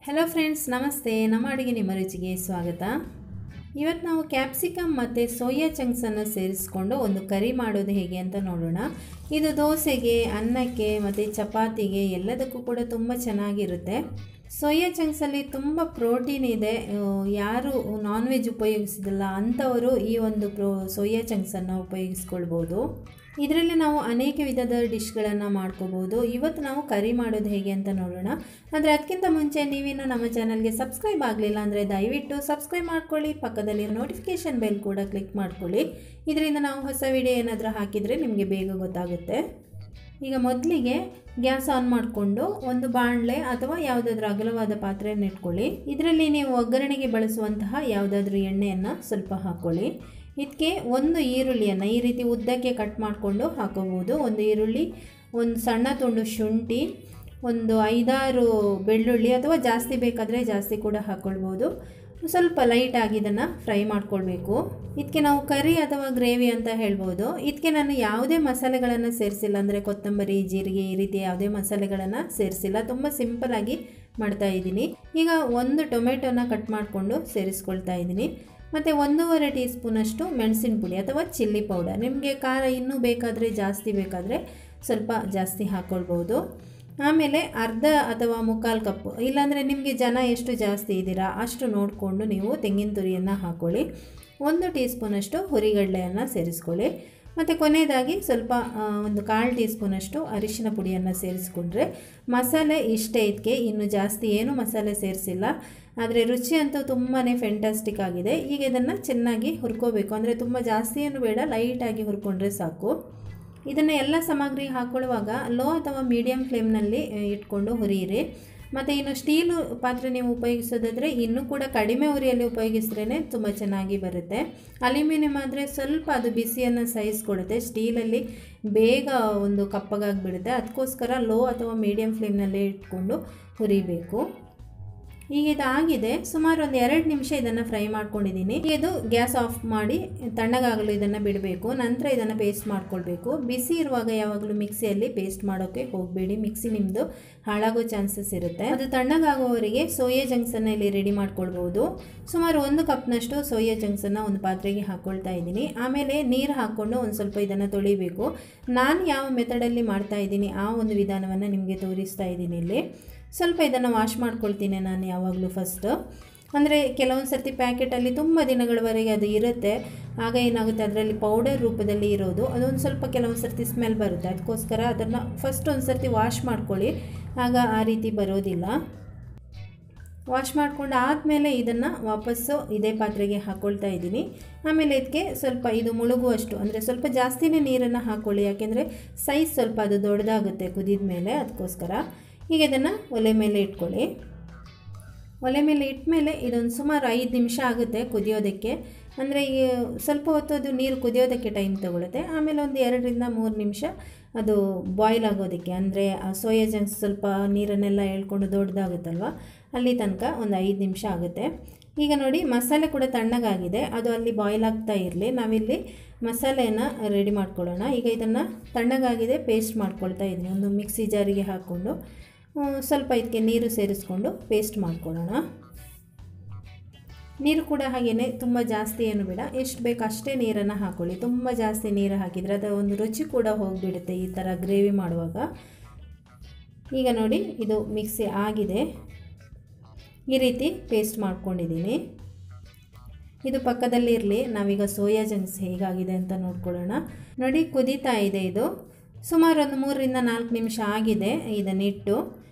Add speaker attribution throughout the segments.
Speaker 1: Hello friends, ನಮಸ್ತೆ. ನಮ್ಮ ಅಡುಗೆ ನಿಮ್ಮ ರುಚಿಗೆ ಸ್ವಾಗತ. ಇವತ್ತು ನಾವು ಕ್ಯಾಪ್ಸಿಕಮ್ ಮತ್ತು ಸೋಯಾ ಚಂಕ್ಸನ್ನು ಸೇರಿಸ್ಕೊಂಡು ಒಂದು ಕರಿ ಮಾಡೋದು ಹೇಗೆ ಅಂತ ನೋಡೋಣ. ಇದು ದೋಸೆಗೆ, ಅನ್ನಕ್ಕೆ ಮತ್ತು ಚಪಾತಿಗೆ ಎಲ್ಲದಕ್ಕೂ ಕೂಡ ತುಂಬ ಚೆನ್ನಾಗಿರುತ್ತೆ. ಸೋಯಾ ಚಂಕ್ಸಲ್ಲಿ ತುಂಬ ಪ್ರೋಟೀನ್ ಇದೆ. ಯಾರು ನಾನ್ ವೆಜ್ ಉಪಯೋಗಿಸಿದಲ್ಲ ಅಂಥವರು ಈ ಒಂದು ಸೋಯಾ ಚಂಕ್ಸನ್ನು ಉಪಯೋಗಿಸ್ಕೊಳ್ಬೋದು. ಇದರಲ್ಲಿ ನಾವು ಅನೇಕ ವಿಧದ ಡಿಶ್ಗಳನ್ನು ಮಾಡ್ಕೋಬೋದು. ಇವತ್ತು ನಾವು ಕರಿ ಮಾಡೋದು ಹೇಗೆ ಅಂತ ನೋಡೋಣ. ಆದರೆ ಅದಕ್ಕಿಂತ ಮುಂಚೆ ನೀವಿನ್ನು ನಮ್ಮ ಚಾನಲ್ಗೆ ಸಬ್ಸ್ಕ್ರೈಬ್ ಆಗಲಿಲ್ಲ ಅಂದರೆ ದಯವಿಟ್ಟು ಸಬ್ಸ್ಕ್ರೈಬ್ ಮಾಡ್ಕೊಳ್ಳಿ. ಪಕ್ಕದಲ್ಲಿ ನೋಟಿಫಿಕೇಷನ್ ಬೆಲ್ ಕೂಡ ಕ್ಲಿಕ್ ಮಾಡ್ಕೊಳ್ಳಿ. ಇದರಿಂದ ನಾವು ಹೊಸ ವಿಡಿಯೋ ಏನಾದರೂ ಹಾಕಿದರೆ ನಿಮಗೆ ಬೇಗ ಗೊತ್ತಾಗುತ್ತೆ. ಈಗ ಮೊದಲಿಗೆ ಗ್ಯಾಸ್ ಆನ್ ಮಾಡಿಕೊಂಡು ಒಂದು ಬಾಣಲೆ ಅಥವಾ ಯಾವುದಾದ್ರೂ ಅಗಲವಾದ ಪಾತ್ರೆಯನ್ನು ಇಟ್ಕೊಳ್ಳಿ. ಇದರಲ್ಲಿ ನೀವು ಒಗ್ಗರಣೆಗೆ ಬಳಸುವಂತಹ ಯಾವುದಾದ್ರೂ ಎಣ್ಣೆಯನ್ನು ಸ್ವಲ್ಪ ಹಾಕ್ಕೊಳ್ಳಿ. ಇದಕ್ಕೆ ಒಂದು ಈರುಳ್ಳಿಯನ್ನು ಈ ರೀತಿ ಉದ್ದಕ್ಕೆ ಕಟ್ ಮಾಡಿಕೊಂಡು ಹಾಕೋಬೋದು. ಒಂದು ಈರುಳ್ಳಿ, ಒಂದು ಸಣ್ಣ ತುಂಡು ಶುಂಠಿ, ಒಂದು 5-6 ಬೆಳ್ಳುಳ್ಳಿ ಅಥವಾ ಜಾಸ್ತಿ ಬೇಕಾದರೆ ಜಾಸ್ತಿ ಕೂಡ ಹಾಕ್ಕೊಳ್ಬೋದು. ಸ್ವಲ್ಪ ಲೈಟಾಗಿ ಇದನ್ನು ಫ್ರೈ ಮಾಡ್ಕೊಳ್ಬೇಕು. ಇದಕ್ಕೆ ನಾವು ಕರಿ ಅಥವಾ ಗ್ರೇವಿ ಅಂತ ಹೇಳ್ಬೋದು. ಇದಕ್ಕೆ ನಾನು ಯಾವುದೇ ಮಸಾಲೆಗಳನ್ನು ಸೇರಿಸಿಲ್ಲ, ಅಂದರೆ ಕೊತ್ತಂಬರಿ, ಜೀರಿಗೆ ಈ ರೀತಿ ಯಾವುದೇ ಮಸಾಲೆಗಳನ್ನು ಸೇರಿಸಿಲ್ಲ. ತುಂಬ ಸಿಂಪಲ್ಲಾಗಿ ಮಾಡ್ತಾಯಿದ್ದೀನಿ. ಈಗ ಒಂದು ಟೊಮೆಟೊನ ಕಟ್ ಮಾಡಿಕೊಂಡು ಸೇರಿಸ್ಕೊಳ್ತಾ ಇದ್ದೀನಿ. ಮತ್ತು 1.5 ಟೀ ಸ್ಪೂನಷ್ಟು ಮೆಣಸಿನ ಪುಡಿ ಅಥವಾ ಚಿಲ್ಲಿ ಪೌಡರ್. ನಿಮಗೆ ಖಾರ ಇನ್ನೂ ಬೇಕಾದರೆ ಬೇಕಾದರೆ ಸ್ವಲ್ಪ ಜಾಸ್ತಿ ಹಾಕ್ಕೊಳ್ಬೋದು. ಆಮೇಲೆ ಅರ್ಧ ಅಥವಾ 1/4 ಕಪ್, ಇಲ್ಲಾಂದರೆ ನಿಮಗೆ ಜನ ಎಷ್ಟು ಜಾಸ್ತಿ ಇದ್ದೀರಾ ಅಷ್ಟು ನೋಡಿಕೊಂಡು ನೀವು ತೆಂಗಿನ ತುರಿಯನ್ನು ಹಾಕ್ಕೊಳ್ಳಿ. 1 ಟೀ ಸ್ಪೂನಷ್ಟು ಹುರಿಗಡಲೆಯನ್ನು ಸೇರಿಸ್ಕೊಳ್ಳಿ. ಮತ್ತು ಕೊನೆಯದಾಗಿ ಸ್ವಲ್ಪ ಒಂದು 1/4 ಟೀ ಸ್ಪೂನಷ್ಟು ಅರಿಶಿನ ಪುಡಿಯನ್ನು ಸೇರಿಸ್ಕೊಂಡ್ರೆ ಮಸಾಲೆ ಇಷ್ಟೇ. ಇದಕ್ಕೆ ಇನ್ನು ಜಾಸ್ತಿ ಏನು ಮಸಾಲೆ ಸೇರಿಸಿಲ್ಲ. ಆದರೆ ರುಚಿ ಅಂತೂ ತುಂಬಾ ಫ್ಯಾಂಟಾಸ್ಟಿಕ್ ಆಗಿದೆ. ಈಗ ಇದನ್ನು ಚೆನ್ನಾಗಿ ಹುರ್ಕೋಬೇಕು. ಅಂದರೆ ತುಂಬ ಜಾಸ್ತಿ ಏನು ಬೇಡ, ಲೈಟಾಗಿ ಹುರ್ಕೊಂಡ್ರೆ ಸಾಕು. ಇದನ್ನು ಎಲ್ಲ ಸಾಮಗ್ರಿ ಹಾಕ್ಕೊಳ್ಳುವಾಗ ಲೋ ಅಥವಾ ಮೀಡಿಯಮ್ ಫ್ಲೇಮ್ನಲ್ಲಿ ಇಟ್ಕೊಂಡು ಹುರಿಯಿರಿ. ಮತ್ತು ಇನ್ನು ಸ್ಟೀಲು ಪಾತ್ರೆ ನೀವು ಉಪಯೋಗಿಸೋದಾದರೆ ಇನ್ನೂ ಕೂಡ ಕಡಿಮೆ ಉರಿಯಲ್ಲಿ ಉಪಯೋಗಿಸಿದ್ರೇ ತುಂಬ ಚೆನ್ನಾಗಿ ಬರುತ್ತೆ. ಅಲ್ಯೂಮಿನಿಯಂ ಆದರೆ ಸ್ವಲ್ಪ ಅದು ಬಿಸಿಯನ್ನು ಸಹಿಸ್ಕೊಡುತ್ತೆ, ಸ್ಟೀಲಲ್ಲಿ ಬೇಗ ಒಂದು ಕಪ್ಪಗಾಗಿಬಿಡುತ್ತೆ. ಅದಕ್ಕೋಸ್ಕರ ಲೋ ಅಥವಾ ಮೀಡಿಯಮ್ ಫ್ಲೇಮ್ನಲ್ಲೇ ಇಟ್ಕೊಂಡು ಹುರಿಬೇಕು. ಈಗ ಇದಾಗಿದೆ, ಸುಮಾರು ಒಂದು 2 ನಿಮಿಷ ಇದನ್ನು ಫ್ರೈ ಮಾಡ್ಕೊಂಡಿದ್ದೀನಿ. ಇದು ಗ್ಯಾಸ್ ಆಫ್ ಮಾಡಿ ತಣ್ಣಗಾಗಲು ಇದನ್ನು ಬಿಡಬೇಕು. ನಂತರ ಇದನ್ನು ಪೇಸ್ಟ್ ಮಾಡ್ಕೊಳ್ಬೇಕು. ಬಿಸಿ ಇರುವಾಗ ಯಾವಾಗಲೂ ಮಿಕ್ಸಿಯಲ್ಲಿ ಪೇಸ್ಟ್ ಮಾಡೋಕ್ಕೆ ಹೋಗಬೇಡಿ, ಮಿಕ್ಸಿ ನಿಮ್ಮದು ಹಾಳಾಗೋ ಚಾನ್ಸಸ್ ಇರುತ್ತೆ. ಅದು ತಣ್ಣಗಾಗುವವರೆಗೆ ಸೋಯಾ ಚಂಕ್ಸನ್ನು ಇಲ್ಲಿ ರೆಡಿ ಮಾಡ್ಕೊಳ್ಬೋದು. ಸುಮಾರು 1 ಕಪ್ನಷ್ಟು ಸೋಯಾ ಚಂಕ್ಸನ್ನು ಒಂದು ಪಾತ್ರೆಗೆ ಹಾಕ್ಕೊಳ್ತಾ ಇದ್ದೀನಿ. ಆಮೇಲೆ ನೀರು ಹಾಕ್ಕೊಂಡು ಒಂದು ಸ್ವಲ್ಪ ಇದನ್ನು ತೊಳಿಬೇಕು. ನಾನು ಯಾವ ಮೆಥಡಲ್ಲಿ ಮಾಡ್ತಾ ಇದ್ದೀನಿ ಆ ಒಂದು ವಿಧಾನವನ್ನು ನಿಮಗೆ ತೋರಿಸ್ತಾ ಇದ್ದೀನಿ. ಇಲ್ಲಿ ಸ್ವಲ್ಪ ಇದನ್ನು ವಾಶ್ ಮಾಡ್ಕೊಳ್ತೀನಿ ನಾನು ಯಾವಾಗಲೂ ಫಸ್ಟು. ಅಂದರೆ ಕೆಲವೊಂದು ಸರ್ತಿ ಪ್ಯಾಕೆಟಲ್ಲಿ ತುಂಬ ದಿನಗಳವರೆಗೆ ಅದು ಇರುತ್ತೆ. ಆಗ ಏನಾಗುತ್ತೆ, ಅದರಲ್ಲಿ ಪೌಡರ್ ರೂಪದಲ್ಲಿ ಇರೋದು ಅದೊಂದು ಸ್ವಲ್ಪ ಕೆಲವೊಂದು ಸರ್ತಿ ಸ್ಮೆಲ್ ಬರುತ್ತೆ. ಅದಕ್ಕೋಸ್ಕರ ಅದನ್ನು ಫಸ್ಟ್ ಒಂದು ಸರ್ತಿ ವಾಶ್ ಮಾಡ್ಕೊಳ್ಳಿ, ಆಗ ಆ ರೀತಿ ಬರೋದಿಲ್ಲ. ವಾಶ್ ಮಾಡ್ಕೊಂಡು ಆದಮೇಲೆ ಇದನ್ನು ವಾಪಸ್ಸು ಇದೇ ಪಾತ್ರೆಗೆ ಹಾಕ್ಕೊಳ್ತಾ ಇದ್ದೀನಿ. ಆಮೇಲೆ ಇದಕ್ಕೆ ಸ್ವಲ್ಪ ಇದು ಮುಳುಗುವಷ್ಟು, ಅಂದರೆ ಸ್ವಲ್ಪ ಜಾಸ್ತಿನೇ ನೀರನ್ನು ಹಾಕ್ಕೊಳ್ಳಿ, ಯಾಕೆಂದರೆ ಸೈಜ್ ಸ್ವಲ್ಪ ಅದು ದೊಡ್ಡದಾಗುತ್ತೆ ಕುದಿದ ಮೇಲೆ. ಅದಕ್ಕೋಸ್ಕರ ಈಗ ಇದನ್ನು ಒಲೆ ಮೇಲೆ ಇಟ್ಕೊಳ್ಳಿ. ಒಲೆ ಮೇಲೆ ಇಟ್ಮೇಲೆ ಇದೊಂದು ಸುಮಾರು 5 ನಿಮಿಷ ಆಗುತ್ತೆ ಕುದಿಯೋದಕ್ಕೆ. ಅಂದರೆ ಈ ಸ್ವಲ್ಪ ಹೊತ್ತು ಅದು ನೀರು ಕುದಿಯೋದಕ್ಕೆ ಟೈಮ್ ತೊಗೊಳುತ್ತೆ. ಆಮೇಲೆ ಒಂದು 2-3 ನಿಮಿಷ ಅದು ಬಾಯ್ಲ್ ಆಗೋದಕ್ಕೆ, ಅಂದರೆ ಆ ಸೋಯಾ ಚಂಕ್ಸ್ ಸ್ವಲ್ಪ ನೀರನ್ನೆಲ್ಲ ಎಳ್ಕೊಂಡು ದೊಡ್ಡದಾಗುತ್ತಲ್ವ, ಅಲ್ಲಿ ತನಕ ಒಂದು 5 ನಿಮಿಷ ಆಗುತ್ತೆ. ಈಗ ನೋಡಿ, ಮಸಾಲೆ ಕೂಡ ತಣ್ಣಗಾಗಿದೆ, ಅದು ಅಲ್ಲಿ ಬಾಯ್ಲ್ ಆಗ್ತಾ ಇರಲಿ. ನಾವಿಲ್ಲಿ ಮಸಾಲೆಯನ್ನು ರೆಡಿ ಮಾಡ್ಕೊಳ್ಳೋಣ. ಈಗ ಇದನ್ನು ತಣ್ಣಗಾಗಿದೆ ಪೇಸ್ಟ್ ಮಾಡ್ಕೊಳ್ತಾ ಇದ್ದೀನಿ. ಒಂದು ಮಿಕ್ಸಿ ಜಾರಿಗೆ ಹಾಕ್ಕೊಂಡು ಸ್ವಲ್ಪ ಇದಕ್ಕೆ ನೀರು ಸೇರಿಸ್ಕೊಂಡು ಪೇಸ್ಟ್ ಮಾಡ್ಕೊಳ್ಳೋಣ. ನೀರು ಕೂಡ ಹಾಗೆಯೇ ತುಂಬ ಜಾಸ್ತಿ ಏನು ಬೇಡ, ಎಷ್ಟು ಬೇಕು ಅಷ್ಟೇ ನೀರನ್ನು ಹಾಕ್ಕೊಳ್ಳಿ. ತುಂಬ ಜಾಸ್ತಿ ನೀರು ಹಾಕಿದರೆ ಅದರ ಒಂದು ರುಚಿ ಕೂಡ ಹೋಗಿಬಿಡುತ್ತೆ ಈ ಥರ ಗ್ರೇವಿ ಮಾಡುವಾಗ. ಈಗ ನೋಡಿ, ಇದು ಮಿಕ್ಸಿ ಆಗಿದೆ, ಈ ರೀತಿ ಪೇಸ್ಟ್ ಮಾಡ್ಕೊಂಡಿದ್ದೀನಿ. ಇದು ಪಕ್ಕದಲ್ಲಿ ಇರಲಿ, ನಾವೀಗ ಸೋಯಾ ಚಂಕ್ಸ್ ಹೇಗಾಗಿದೆ ಅಂತ ನೋಡ್ಕೊಳ್ಳೋಣ. ನೋಡಿ, ಕುದೀತಾ ಇದೆ. ಇದು ಸುಮಾರು ಒಂದು 3-4 ನಿಮಿಷ ಆಗಿದೆ ಇದನ್ನಿಟ್ಟು.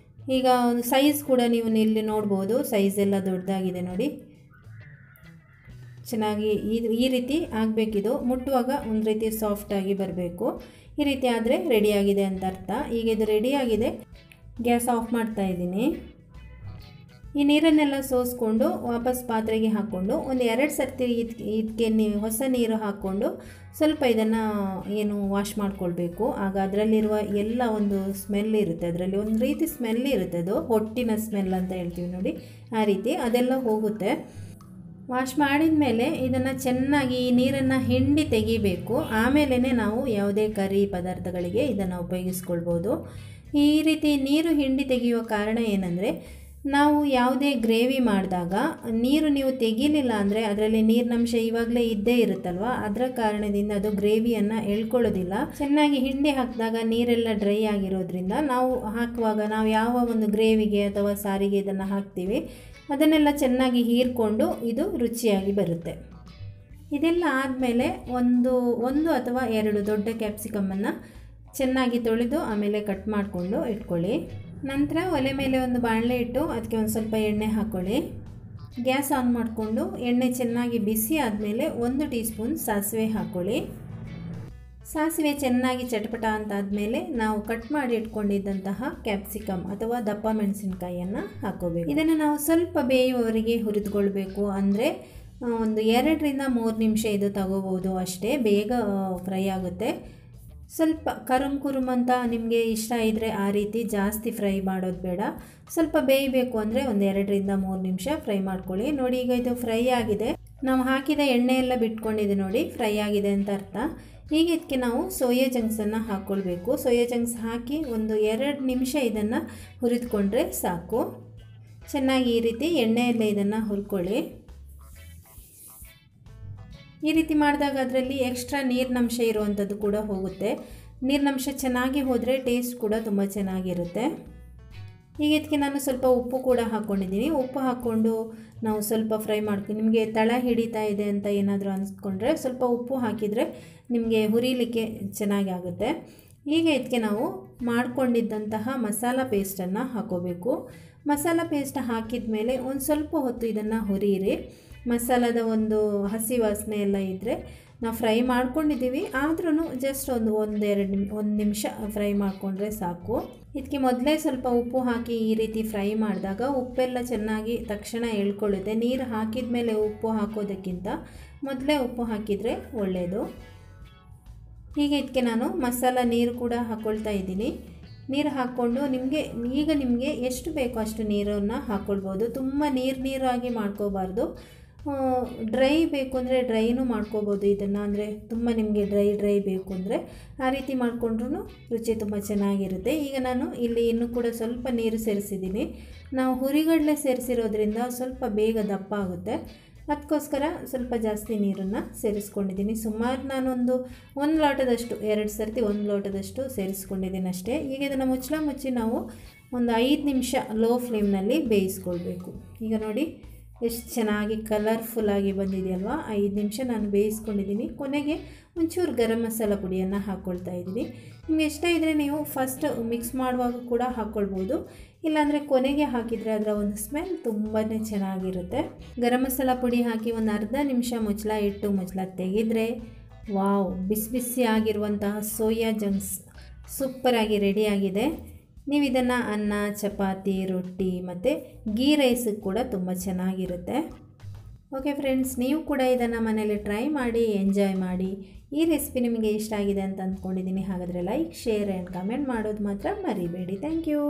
Speaker 1: ಈಗ ಒಂದು ಸೈಜ್ ಕೂಡ ನೀವು ಇಲ್ಲಿ ನೋಡ್ಬೋದು, ಸೈಜ್ ಎಲ್ಲ ದೊಡ್ಡದಾಗಿದೆ ನೋಡಿ. ಚೆನ್ನಾಗಿ ಈ ರೀತಿ ಆಗಬೇಕಿದು. ಮುಟ್ಟುವಾಗ ಒಂದು ರೀತಿ ಸಾಫ್ಟಾಗಿ ಬರಬೇಕು. ಈ ರೀತಿ ಆದರೆ ರೆಡಿಯಾಗಿದೆ ಅಂತ ಅರ್ಥ. ಈಗ ಇದು ರೆಡಿಯಾಗಿದೆ, ಗ್ಯಾಸ್ ಆಫ್ ಮಾಡ್ತಾ ಇದ್ದೀನಿ. ಈ ನೀರನ್ನೆಲ್ಲ ಸೋಸ್ಕೊಂಡು ವಾಪಸ್ ಪಾತ್ರೆಗೆ ಹಾಕ್ಕೊಂಡು ಒಂದು 2 ಸರ್ತಿ ಇದಕ್ಕೆ ಹೊಸ ನೀರು ಹಾಕ್ಕೊಂಡು ಸ್ವಲ್ಪ ಇದನ್ನು ವಾಶ್ ಮಾಡ್ಕೊಳ್ಬೇಕು. ಆಗ ಅದರಲ್ಲಿರುವ ಎಲ್ಲ ಒಂದು ಸ್ಮೆಲ್ ಇರುತ್ತೆ, ಅದರಲ್ಲಿ ಒಂದು ರೀತಿ ಸ್ಮೆಲ್ ಇರುತ್ತೆ, ಅದು ಹೊಟ್ಟಿನ ಸ್ಮೆಲ್ ಅಂತ ಹೇಳ್ತೀವಿ ನೋಡಿ, ಆ ರೀತಿ ಅದೆಲ್ಲ ಹೋಗುತ್ತೆ. ವಾಶ್ ಮಾಡಿದ ಮೇಲೆ ಇದನ್ನು ಚೆನ್ನಾಗಿ ಈ ನೀರನ್ನು ಹಿಂಡಿ ತೆಗಿಬೇಕು. ಆಮೇಲೆ ನಾವು ಯಾವುದೇ ಕರಿ ಪದಾರ್ಥಗಳಿಗೆ ಇದನ್ನು ಉಪಯೋಗಿಸ್ಕೊಳ್ಬೋದು. ಈ ರೀತಿ ನೀರು ಹಿಂಡಿ ತೆಗೆಯುವ ಕಾರಣ ಏನಂದರೆ ನಾವು ಯಾವುದೇ ಗ್ರೇವಿ ಮಾಡಿದಾಗ ನೀರು ನೀವು ತೆಗೀಲಿಲ್ಲ ಅಂದರೆ ಅದರಲ್ಲಿ ನೀರಿನಂಶ ಇವಾಗಲೇ ಇದ್ದೇ ಇರುತ್ತಲ್ವ, ಅದರ ಕಾರಣದಿಂದ ಅದು ಗ್ರೇವಿಯನ್ನು ಎಳ್ಕೊಳ್ಳೋದಿಲ್ಲ. ಚೆನ್ನಾಗಿ ಹಿಂಡಿ ಹಾಕಿದಾಗ ನೀರೆಲ್ಲ ಡ್ರೈ ಆಗಿರೋದ್ರಿಂದ ನಾವು ಹಾಕುವಾಗ ನಾವು ಯಾವ ಒಂದು ಗ್ರೇವಿಗೆ ಅಥವಾ ಸಾರಿಗೆ ಇದನ್ನು ಹಾಕ್ತೀವಿ ಅದನ್ನೆಲ್ಲ ಚೆನ್ನಾಗಿ ಹೀರ್ಕೊಂಡು ಇದು ರುಚಿಯಾಗಿ ಬರುತ್ತೆ. ಇದೆಲ್ಲ ಆದಮೇಲೆ ಒಂದು ಅಥವಾ 2 ದೊಡ್ಡ ಕ್ಯಾಪ್ಸಿಕಮನ್ನು ಚೆನ್ನಾಗಿ ತೊಳೆದು ಆಮೇಲೆ ಕಟ್ ಮಾಡಿಕೊಂಡು ಇಟ್ಕೊಳ್ಳಿ. ನಂತರ ಒಲೆ ಮೇಲೆ ಒಂದು ಬಾಣಲೆ ಇಟ್ಟು ಅದಕ್ಕೆ ಒಂದು ಸ್ವಲ್ಪ ಎಣ್ಣೆ ಹಾಕ್ಕೊಳ್ಳಿ. ಗ್ಯಾಸ್ ಆನ್ ಮಾಡಿಕೊಂಡು ಎಣ್ಣೆ ಚೆನ್ನಾಗಿ ಬಿಸಿ ಆದಮೇಲೆ 1 ಟೀ ಸ್ಪೂನ್ ಸಾಸಿವೆ ಹಾಕ್ಕೊಳ್ಳಿ. ಸಾಸಿವೆ ಚೆನ್ನಾಗಿ ಚಟಪಟ ಅಂತಾದಮೇಲೆ ನಾವು ಕಟ್ ಮಾಡಿ ಇಟ್ಕೊಂಡಿದ್ದಂತಹ ಕ್ಯಾಪ್ಸಿಕಮ್ ಅಥವಾ ದಪ್ಪ ಮೆಣಸಿನಕಾಯಿಯನ್ನು ಹಾಕ್ಕೋಬೇಕು. ಇದನ್ನು ನಾವು ಸ್ವಲ್ಪ ಬೇಯುವವರೆಗೆ ಹುರಿದುಕೊಳ್ಬೇಕು. ಅಂದರೆ ಒಂದು 2 ರಿಂದ 3 ನಿಮಿಷ ಇದು ತಗೋಬೋದು ಅಷ್ಟೇ, ಬೇಗ ಫ್ರೈ ಆಗುತ್ತೆ. ಸ್ವಲ್ಪ ಕುರುಮ್ ಅಂತ ನಿಮಗೆ ಇಷ್ಟ ಇದ್ದರೆ ಆ ರೀತಿ ಜಾಸ್ತಿ ಫ್ರೈ ಮಾಡೋದು ಬೇಡ. ಸ್ವಲ್ಪ ಬೇಯಬೇಕು ಅಂದರೆ ಒಂದು 2 ರಿಂದ 3 ನಿಮಿಷ ಫ್ರೈ ಮಾಡ್ಕೊಳ್ಳಿ. ನೋಡಿ ಈಗ ಇದು ಫ್ರೈ ಆಗಿದೆ, ನಾವು ಹಾಕಿದ ಎಣ್ಣೆ ಎಲ್ಲ ಬಿಟ್ಕೊಂಡಿದೆ ನೋಡಿ, ಫ್ರೈ ಆಗಿದೆ ಅಂತ ಅರ್ಥ. ಈಗ ಇದಕ್ಕೆ ನಾವು ಸೋಯಾ ಚಂಕ್ಸನ್ನು ಹಾಕ್ಕೊಳ್ಬೇಕು. ಸೋಯಾ ಚಂಕ್ಸ್ ಹಾಕಿ ಒಂದು 2 ನಿಮಿಷ ಇದನ್ನು ಹುರಿದುಕೊಂಡ್ರೆ ಸಾಕು. ಚೆನ್ನಾಗಿ ಈ ರೀತಿ ಎಣ್ಣೆಯಲ್ಲೇ ಇದನ್ನು ಹುರ್ಕೊಳ್ಳಿ. ಈ ರೀತಿ ಮಾಡಿದಾಗ ಅದರಲ್ಲಿ ಎಕ್ಸ್ಟ್ರಾ ನೀರಿನಂಶ ಇರುವಂಥದ್ದು ಕೂಡ ಹೋಗುತ್ತೆ. ನೀರಿನಂಶ ಚೆನ್ನಾಗಿ ಹೋದರೆ ಟೇಸ್ಟ್ ಕೂಡ ತುಂಬ ಚೆನ್ನಾಗಿರುತ್ತೆ. ಈಗ ಇದಕ್ಕೆ ನಾನು ಸ್ವಲ್ಪ ಉಪ್ಪು ಕೂಡ ಹಾಕ್ಕೊಂಡಿದ್ದೀನಿ. ಉಪ್ಪು ಹಾಕ್ಕೊಂಡು ನಾವು ಸ್ವಲ್ಪ ಫ್ರೈ ಮಾಡ್ತೀವಿ. ನಿಮಗೆ ತಳ ಹಿಡಿತಾ ಇದೆ ಅಂತ ಏನಾದರೂ ಅನಿಸ್ಕೊಂಡ್ರೆ ಸ್ವಲ್ಪ ಉಪ್ಪು ಹಾಕಿದರೆ ನಿಮಗೆ ಹುರಿಲಿಕ್ಕೆ ಚೆನ್ನಾಗಿ ಆಗುತ್ತೆ. ಈಗ ಇದಕ್ಕೆ ನಾವು ಮಾಡ್ಕೊಂಡಿದ್ದಂತಹ ಮಸಾಲ ಪೇಸ್ಟನ್ನು ಹಾಕೋಬೇಕು. ಮಸಾಲ ಪೇಸ್ಟ್ ಹಾಕಿದ ಮೇಲೆ ಒಂದು ಸ್ವಲ್ಪ ಹೊತ್ತು ಇದನ್ನು ಹುರಿಯಿರಿ. ಮಸಾಲದ ಒಂದು ಹಸಿ ವಾಸನೆ ಎಲ್ಲ ಇದ್ದರೆ ನಾವು ಫ್ರೈ ಮಾಡ್ಕೊಂಡಿದ್ದೀವಿ, ಆದ್ರೂ ಜಸ್ಟ್ ಒಂದು ನಿಮಿಷ ಫ್ರೈ ಮಾಡಿಕೊಂಡ್ರೆ ಸಾಕು. ಇದಕ್ಕೆ ಮೊದಲೇ ಸ್ವಲ್ಪ ಉಪ್ಪು ಹಾಕಿ ಈ ರೀತಿ ಫ್ರೈ ಮಾಡಿದಾಗ ಉಪ್ಪೆಲ್ಲ ಚೆನ್ನಾಗಿ ತಕ್ಷಣ ಎಳ್ಕೊಳ್ಳುತ್ತೆ. ನೀರು ಹಾಕಿದ ಮೇಲೆ ಉಪ್ಪು ಹಾಕೋದಕ್ಕಿಂತ ಮೊದಲೇ ಉಪ್ಪು ಹಾಕಿದರೆ ಒಳ್ಳೆಯದು. ಹೀಗೆ ಇದಕ್ಕೆ ನಾನು ಮಸಾಲ ನೀರು ಕೂಡ ಹಾಕ್ಕೊಳ್ತಾ ಇದ್ದೀನಿ. ನೀರು ಹಾಕ್ಕೊಂಡು ನಿಮಗೆ ಎಷ್ಟು ಬೇಕೋ ಅಷ್ಟು ನೀರನ್ನು ಹಾಕ್ಕೊಳ್ಬೋದು. ತುಂಬ ನೀರಾಗಿ ಮಾಡ್ಕೋಬಾರ್ದು. ಡ್ರೈ ಬೇಕು ಅಂದರೆ ಡ್ರೈನೂ ಮಾಡ್ಕೋಬೋದು ಇದನ್ನು. ಅಂದರೆ ತುಂಬ ನಿಮಗೆ ಡ್ರೈ ಬೇಕು ಅಂದರೆ ಆ ರೀತಿ ಮಾಡಿಕೊಂಡ್ರೂ ರುಚಿ ತುಂಬ ಚೆನ್ನಾಗಿರುತ್ತೆ. ಈಗ ನಾನು ಇಲ್ಲಿ ಇನ್ನೂ ಕೂಡ ಸ್ವಲ್ಪ ನೀರು ಸೇರಿಸಿದ್ದೀನಿ. ನಾವು ಹುರಿಗಡಲೆ ಸೇರಿಸಿರೋದ್ರಿಂದ ಸ್ವಲ್ಪ ಬೇಗ ದಪ್ಪ ಆಗುತ್ತೆ, ಅದಕ್ಕೋಸ್ಕರ ಸ್ವಲ್ಪ ಜಾಸ್ತಿ ನೀರನ್ನು ಸೇರಿಸ್ಕೊಂಡಿದ್ದೀನಿ. ಸುಮಾರು ನಾನೊಂದು 1 ಲೋಟದಷ್ಟು 2 ಸರ್ತಿ 1 ಲೋಟದಷ್ಟು ಸೇರಿಸ್ಕೊಂಡಿದ್ದೀನಿ ಅಷ್ಟೇ. ಈಗ ಇದನ್ನು ಮುಚ್ಚಿ ನಾವು ಒಂದು 5 ನಿಮಿಷ ಲೋ ಫ್ಲೇಮ್ನಲ್ಲಿ ಬೇಯಿಸ್ಕೊಳ್ಬೇಕು. ಈಗ ನೋಡಿ ಎಷ್ಟು ಚೆನ್ನಾಗಿ ಕಲರ್ಫುಲ್ಲಾಗಿ ಬಂದಿದೆಯಲ್ವಾ. 5 ನಿಮಿಷ ನಾನು ಬೇಯಿಸ್ಕೊಂಡಿದ್ದೀನಿ. ಕೊನೆಗೆ ಒಂಚೂರು ಗರಂ ಮಸಾಲ ಪುಡಿಯನ್ನು ಹಾಕ್ಕೊಳ್ತಾ ಇದ್ದೀನಿ. ನಿಮಗೆ ಇಷ್ಟ ಇದ್ದರೆ ನೀವು ಫಸ್ಟ್ ಮಿಕ್ಸ್ ಮಾಡುವಾಗ ಕೂಡ ಹಾಕ್ಕೊಳ್ಬೋದು, ಇಲ್ಲಾಂದರೆ ಕೊನೆಗೆ ಹಾಕಿದರೆ ಅದರ ಒಂದು ಸ್ಮೆಲ್ ತುಂಬಾ ಚೆನ್ನಾಗಿರುತ್ತೆ. ಗರಂ ಮಸಾಲ ಪುಡಿ ಹಾಕಿ ಒಂದು ಅರ್ಧ ನಿಮಿಷ ಮುಚ್ಚಳ ತೆಗೆದರೆ ವಾವ್, ಬಿಸಿ ಆಗಿರುವಂತಹ ಸೋಯಾ ಚಂಕ್ಸ್ ಸೂಪರಾಗಿ ರೆಡಿಯಾಗಿದೆ. ನೀವು ಇದನ್ನು ಅನ್ನ, ಚಪಾತಿ, ರೊಟ್ಟಿ ಮತ್ತು ಗೀ ರೈಸಿಗೆ ಕೂಡ ತುಂಬ ಚೆನ್ನಾಗಿರುತ್ತೆ. ಓಕೆ ಫ್ರೆಂಡ್ಸ್, ನೀವು ಕೂಡ ಇದನ್ನು ಮನೇಲಿ ಟ್ರೈ ಮಾಡಿ ಎಂಜಾಯ್ ಮಾಡಿ. ಈ ರೆಸಿಪಿ ನಿಮಗೆ ಇಷ್ಟ ಆಗಿದೆ ಅಂತ ಅಂದ್ಕೊಂಡಿದ್ದೀನಿ. ಹಾಗಾದರೆ ಲೈಕ್, ಶೇರ್ ಆ್ಯಂಡ್ ಕಮೆಂಟ್ ಮಾಡೋದು ಮಾತ್ರ ಮರಿಬೇಡಿ. Thank you.